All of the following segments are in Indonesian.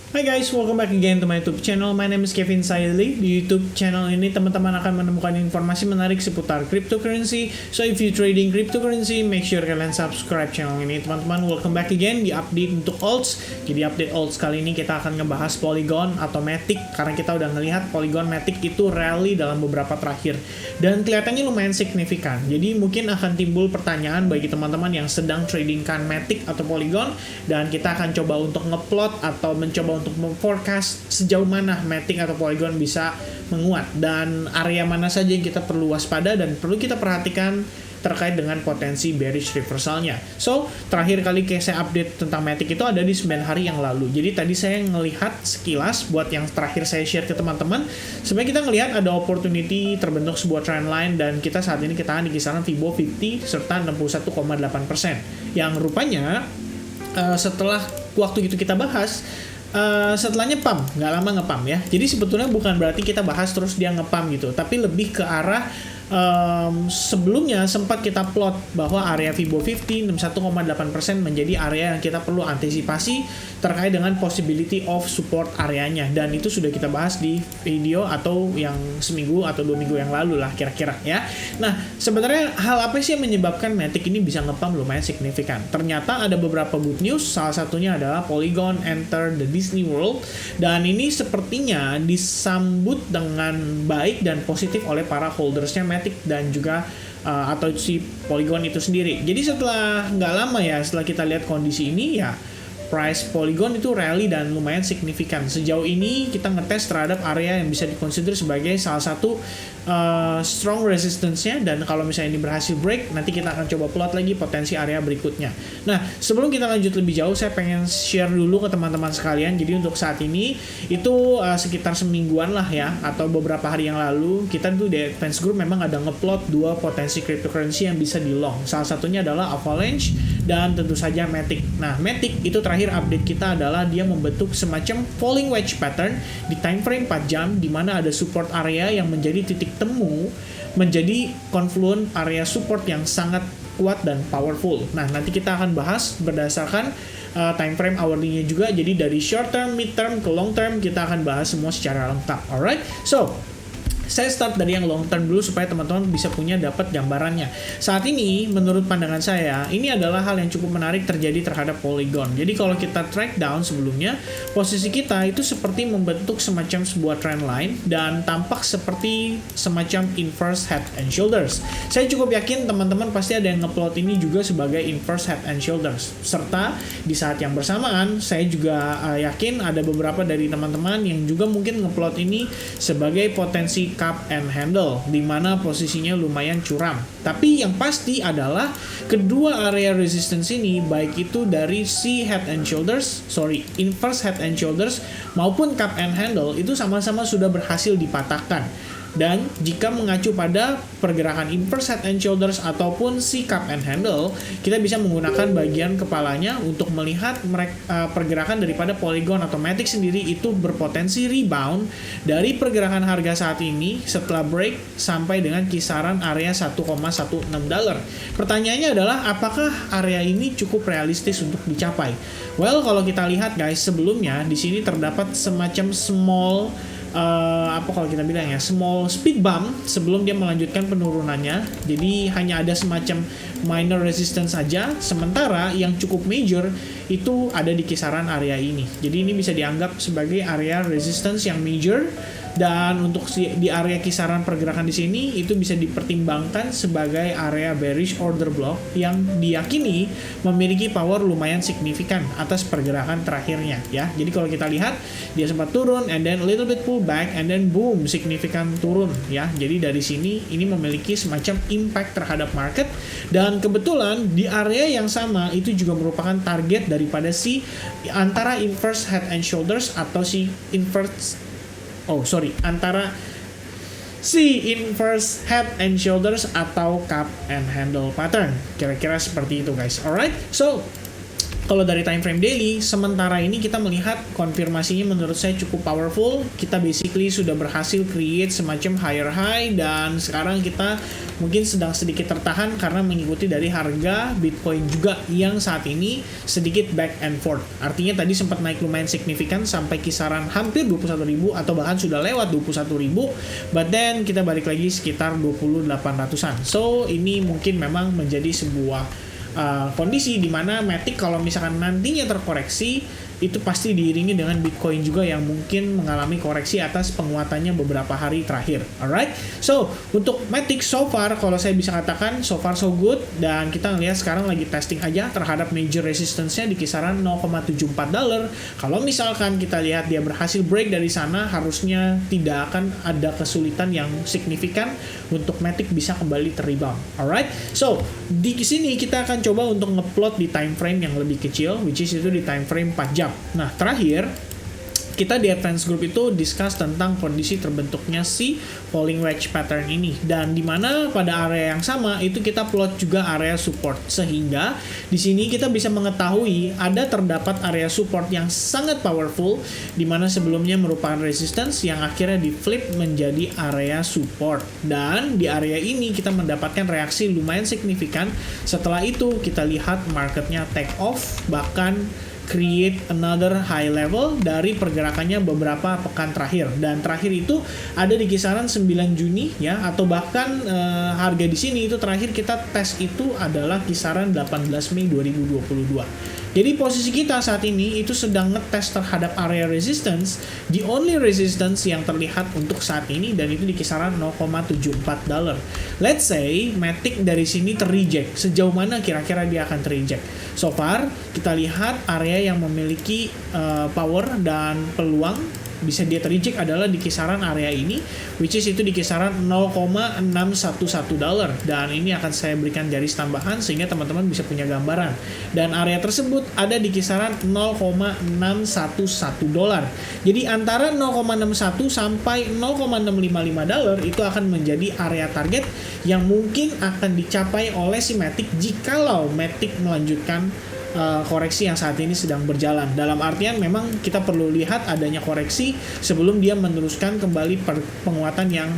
Hai guys, welcome back again to my YouTube channel. My name is Kevin Saili. Di YouTube channel ini teman-teman akan menemukan informasi menarik seputar cryptocurrency. So if you trading cryptocurrency, make sure kalian subscribe channel ini. Teman-teman, welcome back again di update untuk alts. Jadi update alts kali ini kita akan ngebahas Polygon atau Matic karena kita udah ngelihat Polygon Matic itu rally dalam beberapa terakhir dan kelihatannya lumayan signifikan. Jadi mungkin akan timbul pertanyaan bagi teman-teman yang sedang tradingkan Matic atau Polygon, dan kita akan coba untuk ngeplot atau mencoba untuk memforecast sejauh mana Matic atau Polygon bisa menguat dan area mana saja yang kita perlu waspada dan perlu kita perhatikan terkait dengan potensi bearish reversalnya. So, terakhir kali saya update tentang Matic itu ada di 9 hari yang lalu. Jadi tadi saya ngelihat sekilas buat yang terakhir saya share ke teman-teman, sebenarnya kita ngelihat ada opportunity terbentuk sebuah trendline dan kita saat ini kita di kisaran Fibo 50 serta 61,8%. Yang rupanya setelah waktu itu kita bahas, setelahnya pump, nggak lama ngepump ya. Jadi sebetulnya bukan berarti kita bahas terus dia ngepump gitu, tapi lebih ke arah sebelumnya sempat kita plot bahwa area Fibo 50 61,8% menjadi area yang kita perlu antisipasi terkait dengan possibility of support areanya, dan itu sudah kita bahas di video atau yang seminggu atau 2 minggu yang lalu lah kira-kira ya. Nah, sebenarnya hal apa sih yang menyebabkan Matic ini bisa ngepump lumayan signifikan? Ternyata ada beberapa good news, salah satunya adalah Polygon enter the Disney World, dan ini sepertinya disambut dengan baik dan positif oleh para holdersnya Matic dan juga atau si Polygon itu sendiri. Jadi setelah nggak lama ya, setelah kita lihat kondisi ini ya, price Polygon itu rally dan lumayan signifikan. Sejauh ini kita ngetes terhadap area yang bisa dikonsider sebagai salah satu strong resistance-nya, dan kalau misalnya ini berhasil break, nanti kita akan coba plot lagi potensi area berikutnya. Nah, sebelum kita lanjut lebih jauh, saya pengen share dulu ke teman-teman sekalian. Jadi untuk saat ini itu sekitar semingguan lah ya, atau beberapa hari yang lalu, kita tuh di Advance Group memang ada ngeplot 2 potensi cryptocurrency yang bisa di long. Salah satunya adalah Avalanche dan tentu saja Matic. Nah, Matic itu terakhir update kita adalah dia membentuk semacam falling wedge pattern di time frame 4 jam, di mana ada support area yang menjadi titik temu, menjadi confluent area support yang sangat kuat dan powerful. Nah, nanti kita akan bahas berdasarkan time frame hourly-nya juga. Jadi dari short term, mid term, ke long term kita akan bahas semua secara lengkap. Alright, so saya start dari yang long term dulu supaya teman-teman bisa punya dapat gambarannya. Saat ini menurut pandangan saya ini adalah hal yang cukup menarik terjadi terhadap Polygon. Jadi kalau kita track down sebelumnya, posisi kita itu seperti membentuk semacam sebuah trend line dan tampak seperti semacam inverse head and shoulders. Saya cukup yakin teman-teman pasti ada yang ngeplot ini juga sebagai inverse head and shoulders. Serta di saat yang bersamaan saya juga yakin ada beberapa dari teman-teman yang juga mungkin ngeplot ini sebagai potensi cup and handle, di mana posisinya lumayan curam. Tapi yang pasti adalah kedua area resistance ini, baik itu dari si head and shoulders, inverse head and shoulders maupun cup and handle, itu sama-sama sudah berhasil dipatahkan. Dan jika mengacu pada pergerakan inverse head and shoulders ataupun si cup and handle, kita bisa menggunakan bagian kepalanya untuk melihat pergerakan daripada Polygon atau Matic sendiri itu berpotensi rebound dari pergerakan harga saat ini setelah break sampai dengan kisaran area 1,16 dolar. Pertanyaannya adalah apakah area ini cukup realistis untuk dicapai? Well, kalau kita lihat guys, sebelumnya di sini terdapat semacam small small speed bump sebelum dia melanjutkan penurunannya. Jadi hanya ada semacam minor resistance saja, sementara yang cukup major itu ada di kisaran area ini. Jadi ini bisa dianggap sebagai area resistance yang major, dan untuk di area kisaran pergerakan di sini itu bisa dipertimbangkan sebagai area bearish order block yang diyakini memiliki power lumayan signifikan atas pergerakan terakhirnya ya. Jadi kalau kita lihat dia sempat turun and then a little bit pull back and then boom, signifikan turun ya. Jadi dari sini ini memiliki semacam impact terhadap market, dan kebetulan di area yang sama itu juga merupakan target daripada si antara inverse head and shoulders atau si antara si inverse head and shoulders atau cup and handle pattern. Kira-kira seperti itu guys. Alright, so kalau dari time frame daily, sementara ini kita melihat konfirmasinya menurut saya cukup powerful. Kita basically sudah berhasil create semacam higher high, dan sekarang kita mungkin sedang sedikit tertahan karena mengikuti dari harga Bitcoin juga yang saat ini sedikit back and forth. Artinya tadi sempat naik lumayan signifikan sampai kisaran hampir 21.000 atau bahkan sudah lewat 21.000, but then kita balik lagi sekitar 2800-an. So ini mungkin memang menjadi sebuah kondisi di mana Matic kalau misalkan nantinya terkoreksi, itu pasti diiringi dengan Bitcoin juga yang mungkin mengalami koreksi atas penguatannya beberapa hari terakhir. Alright, so untuk Matic so far kalau saya bisa katakan so far so good, dan kita ngelihat sekarang lagi testing aja terhadap major resistance-nya di kisaran $0.74. Kalau misalkan kita lihat dia berhasil break dari sana, harusnya tidak akan ada kesulitan yang signifikan untuk Matic bisa kembali terrebound. Alright, so di sini kita akan coba untuk ngeplot di time frame yang lebih kecil, which is itu di time frame 4 jam. Nah, terakhir kita di Advanced Group itu discuss tentang kondisi terbentuknya si falling wedge pattern ini, dan dimana pada area yang sama itu kita plot juga area support, sehingga di sini kita bisa mengetahui ada terdapat area support yang sangat powerful, dimana sebelumnya merupakan resistance yang akhirnya di flip menjadi area support, dan di area ini kita mendapatkan reaksi lumayan signifikan. Setelah itu kita lihat marketnya take off, bahkan create another high level dari pergerakannya beberapa pekan terakhir, dan terakhir itu ada di kisaran 9 Juni ya, atau bahkan harga di sini itu terakhir kita tes itu adalah kisaran 18 Mei 2022. Jadi posisi kita saat ini itu sedang ngetes terhadap area resistance, the only resistance yang terlihat untuk saat ini, dan itu di kisaran $0.74. Let's say Matic dari sini terreject, sejauh mana kira-kira dia akan terreject? So far kita lihat area yang memiliki power dan peluang bisa dia terreject adalah di kisaran area ini, which is itu di kisaran $0.611, dan ini akan saya berikan garis tambahan sehingga teman-teman bisa punya gambaran, dan area tersebut ada di kisaran $0.611. Jadi antara 0.61 sampai $0.655 itu akan menjadi area target yang mungkin akan dicapai oleh si Matic jikalau Matic melanjutkan koreksi yang saat ini sedang berjalan. Dalam artian memang kita perlu lihat adanya koreksi sebelum dia meneruskan kembali penguatan yang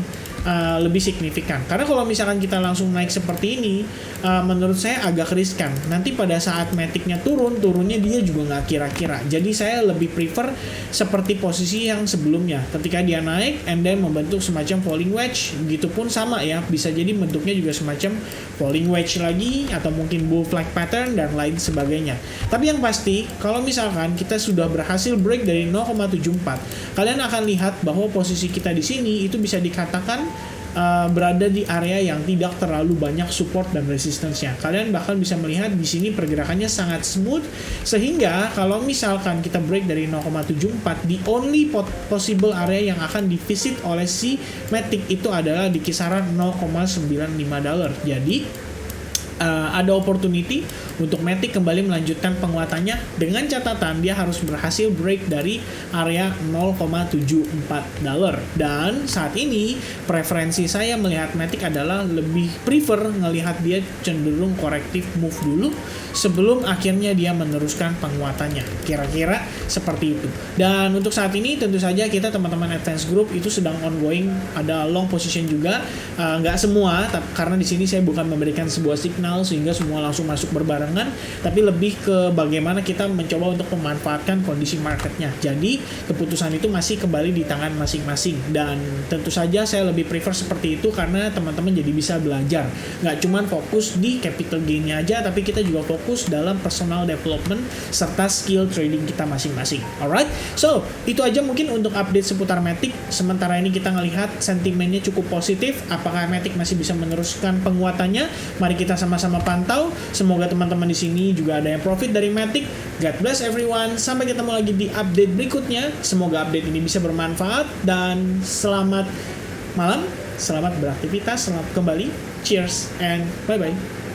lebih signifikan. Karena kalau misalkan kita langsung naik seperti ini, menurut saya agak riskan. Nanti pada saat Matic-nya turunnya dia juga nggak kira-kira. Jadi saya lebih prefer seperti posisi yang sebelumnya. Ketika dia naik and then membentuk semacam falling wedge, gitu pun sama ya. Bisa jadi bentuknya juga semacam falling wedge lagi, atau mungkin bull flag pattern dan lain sebagainya. Tapi yang pasti, kalau misalkan kita sudah berhasil break dari 0.74, kalian akan lihat bahwa posisi kita di sini itu bisa dikatakan berada di area yang tidak terlalu banyak support dan resistance-nya. Kalian bahkan bisa melihat di sini pergerakannya sangat smooth, sehingga kalau misalkan kita break dari 0.74, the only possible area yang akan divisit oleh si Matic itu adalah di kisaran $0.95. Jadi ada opportunity untuk Matic kembali melanjutkan penguatannya, dengan catatan dia harus berhasil break dari area $0.74. Dan saat ini preferensi saya melihat Matic adalah lebih prefer ngelihat dia cenderung corrective move dulu sebelum akhirnya dia meneruskan penguatannya. Kira-kira seperti itu. Dan untuk saat ini tentu saja kita teman-teman Advanced Group itu sedang ongoing, ada long position juga, nggak semua, karena di sini saya bukan memberikan sebuah signal sehingga semua langsung masuk berbarengan, tapi lebih ke bagaimana kita mencoba untuk memanfaatkan kondisi marketnya. Jadi keputusan itu masih kembali di tangan masing-masing, dan tentu saja saya lebih prefer seperti itu karena teman-teman jadi bisa belajar, nggak cuman fokus di capital gain-nya aja, tapi kita juga fokus dalam personal development serta skill trading kita masing-masing. Alright, so itu aja mungkin untuk update seputar Matic. Sementara ini kita ngelihat sentimennya cukup positif. Apakah Matic masih bisa meneruskan penguatannya? Mari kita sama-sama pantau. Semoga teman-teman di sini juga ada yang profit dari Matic. God bless everyone. Sampai ketemu lagi di update berikutnya. Semoga update ini bisa bermanfaat, dan selamat malam, selamat beraktivitas, selamat kembali. Cheers and bye-bye.